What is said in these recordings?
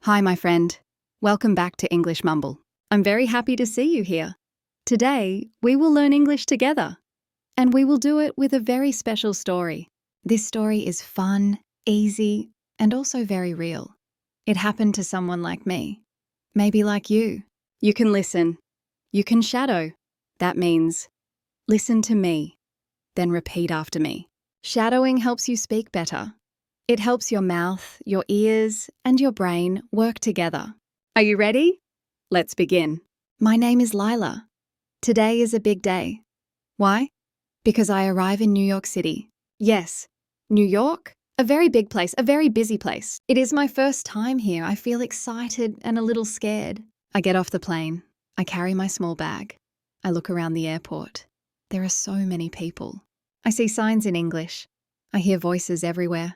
Hi, my friend. Welcome back to English Mumble. I'm very happy to see you here. Today, we will learn English together, and we will do it with a very special story. This story is fun, easy, and also very real. It happened to someone like me, maybe like you. You can listen. You can shadow. That means listen to me, then repeat after me. Shadowing helps you speak better. It helps your mouth, your ears, and your brain work together. Are you ready? Let's begin. My name is Lila. Today is a big day. Why? Because I arrive in New York City. Yes, New York? A very big place, a very busy place. It is my first time here. I feel excited and a little scared. I get off the plane. I carry my small bag. I look around the airport. There are so many people. I see signs in English. I hear voices everywhere.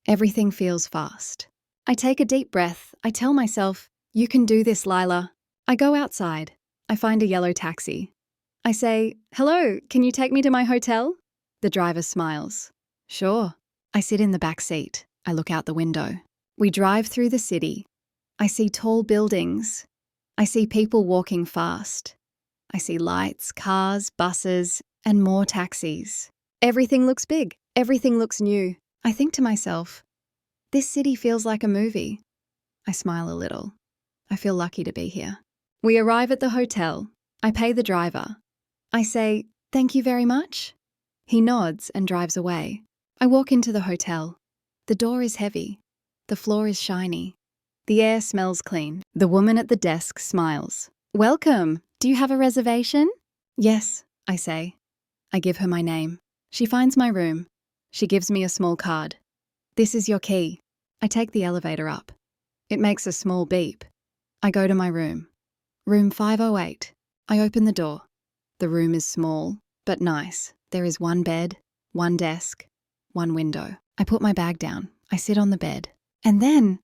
Everything feels fast. I take a deep breath. I tell myself, you can do this, Lila. I go outside. I find a yellow taxi. I say, hello, can you take me to my hotel? The driver smiles. Sure. I sit in the back seat. I look out the window. We drive through the city. I see tall buildings. I see people walking fast. I see lights, cars, buses, and more taxis. Everything looks big. Everything looks new. I think to myself, this city feels like a movie. I smile a little. I feel lucky to be here. We arrive at the hotel. I pay the driver. I say, thank you very much. He nods and drives away. I walk into the hotel. The door is heavy. The floor is shiny. The air smells clean. The woman at the desk smiles. Welcome. Do you have a reservation? Yes, I say. I give her my name. She finds my room. She gives me a small card. This is your key. I take the elevator up. It makes a small beep. I go to my room. Room 508. I open the door. The room is small, but nice. There is one bed, one desk, one window. I put my bag down. I sit on the bed. And then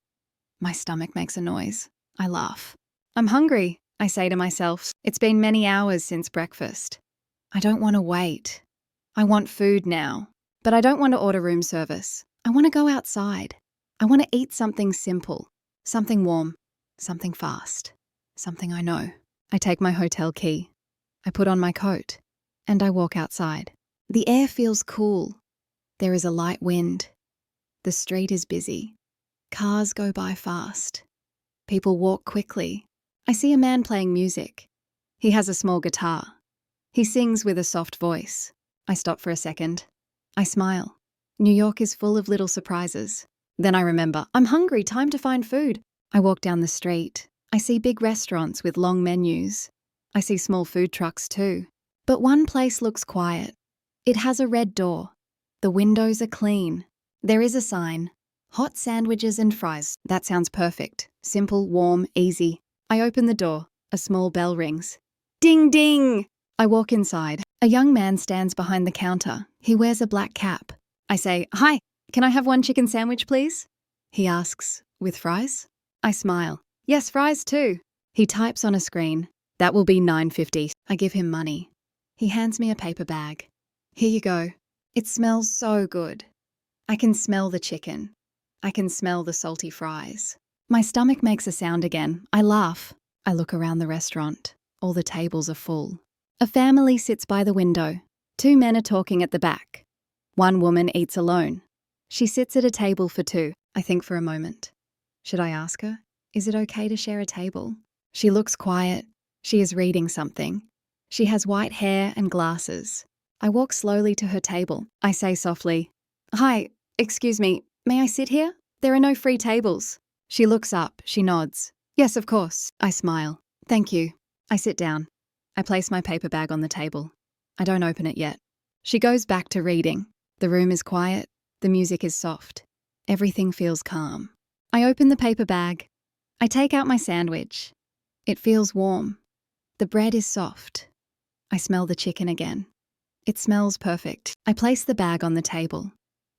my stomach makes a noise. I laugh. I'm hungry, I say to myself. It's been many hours since breakfast. I don't want to wait. I want food now. But I don't want to order room service. I want to go outside. I want to eat something simple, something warm, something fast, something I know. I take my hotel key. I put on my coat, and I walk outside. The air feels cool. There is a light wind. The street is busy. Cars go by fast. People walk quickly. I see a man playing music. He has a small guitar. He sings with a soft voice. I stop for a second. I smile. New York is full of little surprises. Then I remember, I'm hungry, time to find food. I walk down the street. I see big restaurants with long menus. I see small food trucks too. But one place looks quiet. It has a red door. The windows are clean. There is a sign. Hot sandwiches and fries. That sounds perfect. Simple, warm, easy. I open the door. A small bell rings. Ding, ding! I walk inside. A young man stands behind the counter. He wears a black cap. I say, hi, can I have one chicken sandwich, please? He asks, with fries? I smile. Yes, fries too. He types on a screen. That will be $9.50. I give him money. He hands me a paper bag. Here you go. It smells so good. I can smell the chicken. I can smell the salty fries. My stomach makes a sound again. I laugh. I look around the restaurant. All the tables are full. A family sits by the window. 2 men are talking at the back. One woman eats alone. She sits at a table for 2. I think for a moment. Should I ask her? Is it okay to share a table? She looks quiet. She is reading something. She has white hair and glasses. I walk slowly to her table. I say softly, hi, excuse me, may I sit here? There are no free tables. She looks up. She nods. Yes, of course. I smile. Thank you. I sit down. I place my paper bag on the table. I don't open it yet. She goes back to reading. The room is quiet. The music is soft. Everything feels calm. I open the paper bag. I take out my sandwich. It feels warm. The bread is soft. I smell the chicken again. It smells perfect. I place the bag on the table.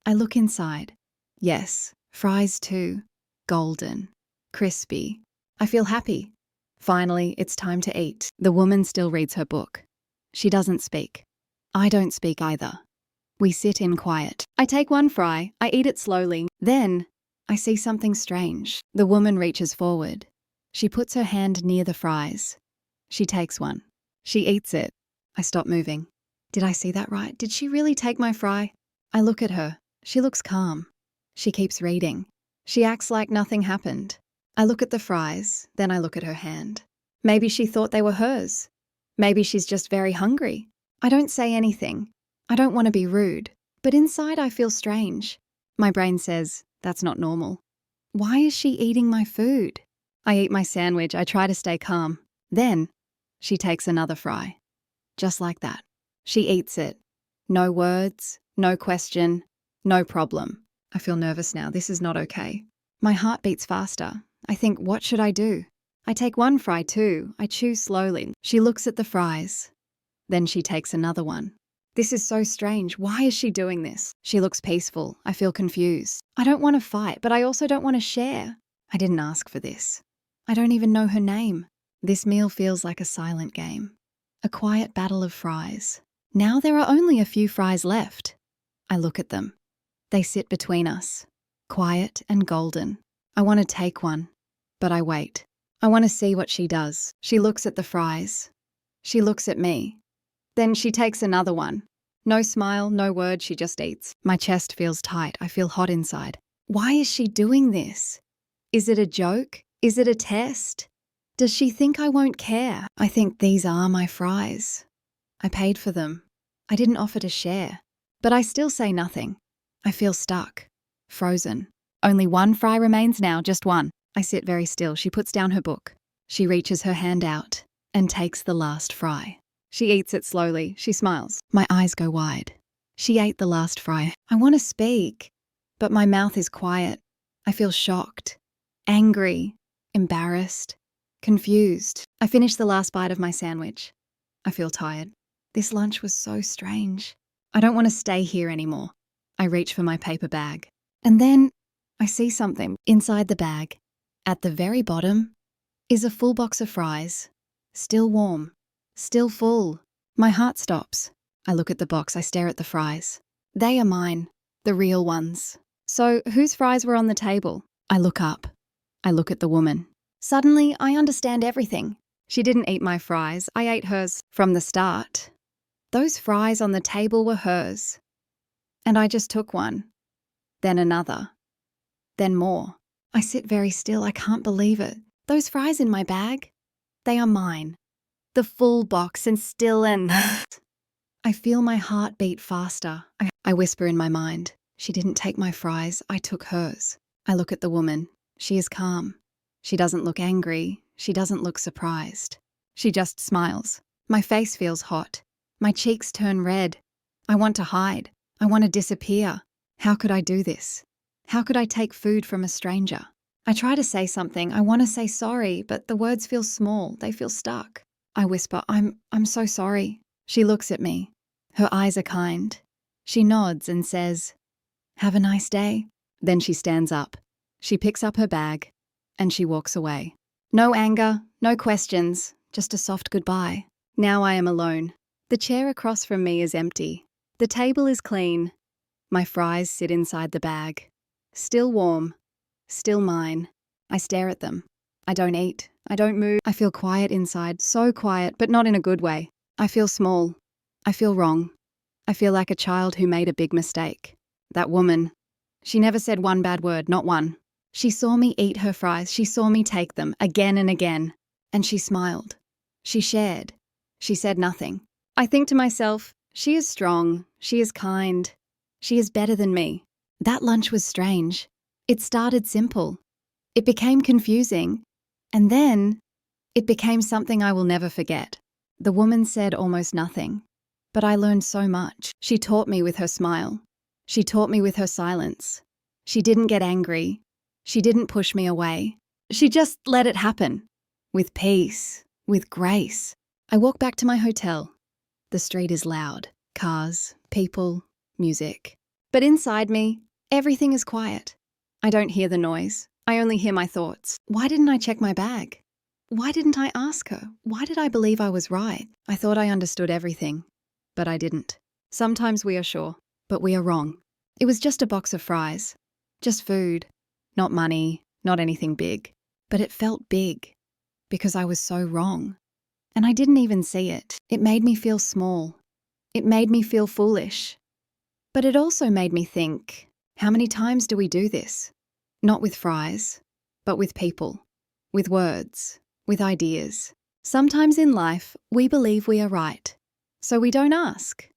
I look inside. Yes, fries too. Golden. Crispy. I feel happy. Finally, it's time to eat. The woman still reads her book. She doesn't speak. I don't speak either. We sit in quiet. I take one fry. I eat it slowly. Then, I see something strange. The woman reaches forward. She puts her hand near the fries. She takes one. She eats it. I stop moving. Did I see that right? Did she really take my fry? I look at her. She looks calm. She keeps reading. She acts like nothing happened. I look at the fries, then I look at her hand. Maybe she thought they were hers. Maybe she's just very hungry. I don't say anything. I don't want to be rude, but inside I feel strange. My brain says, that's not normal. Why is she eating my food? I eat my sandwich. I try to stay calm. Then, she takes another fry. Just like that. She eats it. No words, no question, no problem. I feel nervous now. This is not okay. My heart beats faster. I think, what should I do? I take one fry too. I chew slowly. She looks at the fries. Then she takes another one. This is so strange. Why is she doing this? She looks peaceful. I feel confused. I don't want to fight, but I also don't want to share. I didn't ask for this. I don't even know her name. This meal feels like a silent game. A quiet battle of fries. Now there are only a few fries left. I look at them. They sit between us, quiet and golden. I want to take one, but I wait. I want to see what she does. She looks at the fries. She looks at me. Then she takes another one. No smile, no word, she just eats. My chest feels tight. I feel hot inside. Why is she doing this? Is it a joke? Is it a test? Does she think I won't care? I think these are my fries. I paid for them. I didn't offer to share. But I still say nothing. I feel stuck. Frozen. Only one fry remains now, just one. I sit very still. She puts down her book. She reaches her hand out and takes the last fry. She eats it slowly. She smiles. My eyes go wide. She ate the last fry. I want to speak, but my mouth is quiet. I feel shocked, angry, embarrassed, confused. I finish the last bite of my sandwich. I feel tired. This lunch was so strange. I don't want to stay here anymore. I reach for my paper bag. And then I see something inside the bag. At the very bottom is a full box of fries. Still warm. Still full. My heart stops. I look at the box. I stare at the fries. They are mine. The real ones. So, whose fries were on the table? I look up. I look at the woman. Suddenly, I understand everything. She didn't eat my fries. I ate hers from the start. Those fries on the table were hers. And I just took one. Then another. Then more. I sit very still. I can't believe it. Those fries in my bag, they are mine. The full box and still and... I feel my heart beat faster. I whisper in my mind. She didn't take my fries. I took hers. I look at the woman. She is calm. She doesn't look angry. She doesn't look surprised. She just smiles. My face feels hot. My cheeks turn red. I want to hide. I want to disappear. How could I do this? How could I take food from a stranger? I try to say something. I want to say sorry, but the words feel small. They feel stuck. I whisper, I'm so sorry. She looks at me. Her eyes are kind. She nods and says, have a nice day. Then she stands up. She picks up her bag and she walks away. No anger, no questions, just a soft goodbye. Now I am alone. The chair across from me is empty. The table is clean. My fries sit inside the bag. Still warm. Still mine. I stare at them. I don't eat. I don't move. I feel quiet inside. So quiet, but not in a good way. I feel small. I feel wrong. I feel like a child who made a big mistake. That woman, she never said one bad word, not one. She saw me eat her fries. She saw me take them again and again. And she smiled. She shared. She said nothing. I think to myself, she is strong. She is kind. She is better than me. That lunch was strange. It started simple. It became confusing. And then it became something I will never forget. The woman said almost nothing. But I learned so much. She taught me with her smile. She taught me with her silence. She didn't get angry. She didn't push me away. She just let it happen. With peace. With grace. I walk back to my hotel. The street is loud. Cars, people, music. But inside me, everything is quiet. I don't hear the noise. I only hear my thoughts. Why didn't I check my bag? Why didn't I ask her? Why did I believe I was right? I thought I understood everything, but I didn't. Sometimes we are sure, but we are wrong. It was just a box of fries. Just food. Not money, not anything big. But it felt big because I was so wrong. And I didn't even see it. It made me feel small. It made me feel foolish. But it also made me think, how many times do we do this? Not with fries, but with people, with words, with ideas. Sometimes in life, we believe we are right. So we don't ask.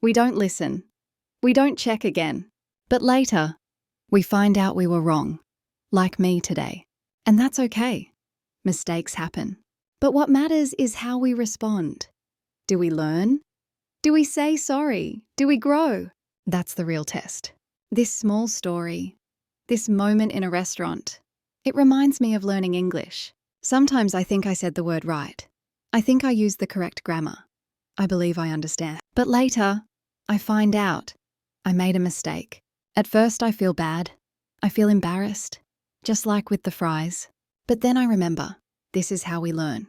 We don't listen. We don't check again. But later, we find out we were wrong, like me today. And that's okay. Mistakes happen. But what matters is how we respond. Do we learn? Do we say sorry? Do we grow? That's the real test. This small story, this moment in a restaurant, it reminds me of learning English. Sometimes I think I said the word right. I think I used the correct grammar. I believe I understand. But later, I find out I made a mistake. At first I feel bad. I feel embarrassed, just like with the fries. But then I remember, this is how we learn.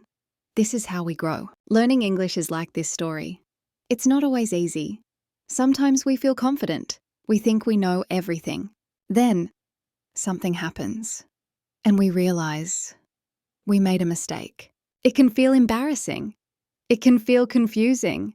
This is how we grow. Learning English is like this story. It's not always easy. Sometimes we feel confident. We think we know everything. Then, something happens, and we realize we made a mistake. It can feel embarrassing. It can feel confusing.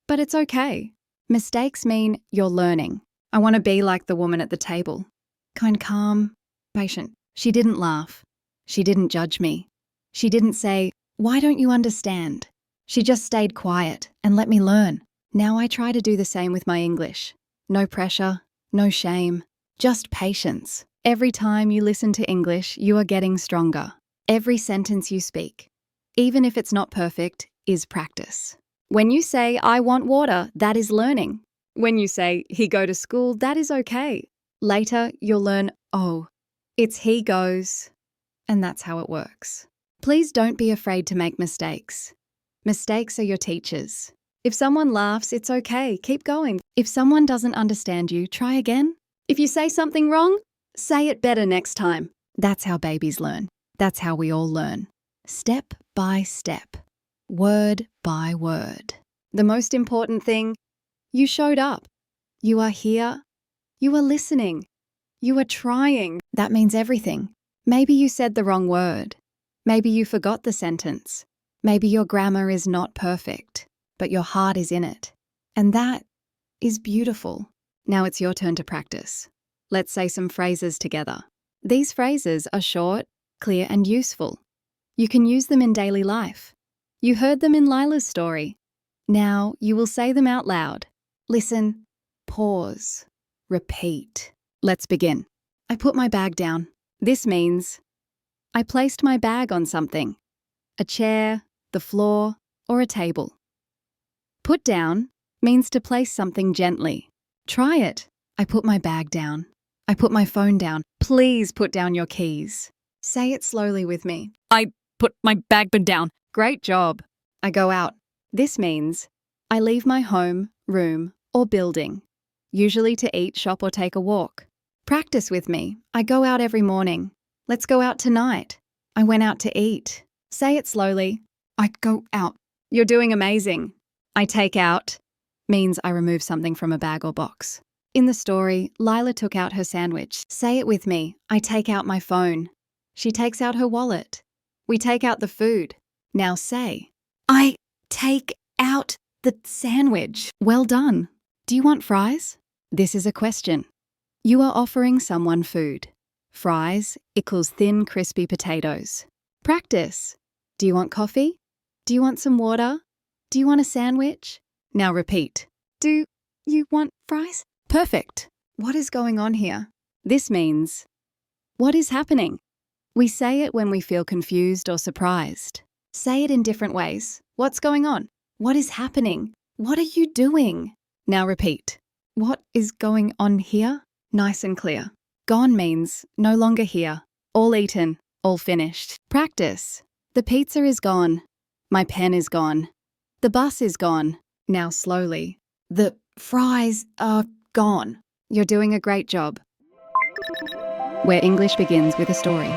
But it's okay. Mistakes mean you're learning. I want to be like the woman at the table. Kind, calm, patient. She didn't laugh. She didn't judge me. She didn't say, "Why don't you understand?" She just stayed quiet and let me learn. Now I try to do the same with my English. No pressure, no shame, just patience. Every time you listen to English, you are getting stronger. Every sentence you speak, even if it's not perfect, is practice. When you say, "I want water," that is learning. When you say, "He go to school," that is okay. Later, you'll learn, "Oh, it's he goes." And that's how it works. Please don't be afraid to make mistakes. Mistakes are your teachers. If someone laughs, it's okay, keep going. If someone doesn't understand you, try again. If you say something wrong, say it better next time. That's how babies learn. That's how we all learn. Step by step, word by word. The most important thing, you showed up. You are here. You are listening. You are trying. That means everything. Maybe you said the wrong word. Maybe you forgot the sentence. Maybe your grammar is not perfect, but your heart is in it. And that is beautiful. Now it's your turn to practice. Let's say some phrases together. These phrases are short, clear, and useful. You can use them in daily life. You heard them in Lila's story. Now you will say them out loud. Listen, pause, repeat. Let's begin. I put my bag down. This means I placed my bag on something, a chair, the floor, or a table. Put down means to place something gently. Try it. I put my bag down. I put my phone down. Please put down your keys. Say it slowly with me. I put my bag down. Great job. I go out. This means I leave my home, room, or building, usually to eat, shop, or take a walk. Practice with me. I go out every morning. Let's go out tonight. I went out to eat. Say it slowly. I go out. You're doing amazing. I take out means I remove something from a bag or box. In the story, Lila took out her sandwich. Say it with me. I take out my phone. She takes out her wallet. We take out the food. Now say, I take out the sandwich. Well done. Do you want fries? This is a question. You are offering someone food. Fries equals thin, crispy potatoes. Practice. Do you want coffee? Do you want some water? Do you want a sandwich? Now repeat. Do you want fries? Perfect. What is going on here? This means, what is happening? We say it when we feel confused or surprised. Say it in different ways. What's going on? What is happening? What are you doing? Now repeat. What is going on here? Nice and clear. Gone means no longer here. All eaten, all finished. Practice. The pizza is gone. My pen is gone. The bus is gone. Now slowly. The fries are gone. You're doing a great job. Where English begins with a story.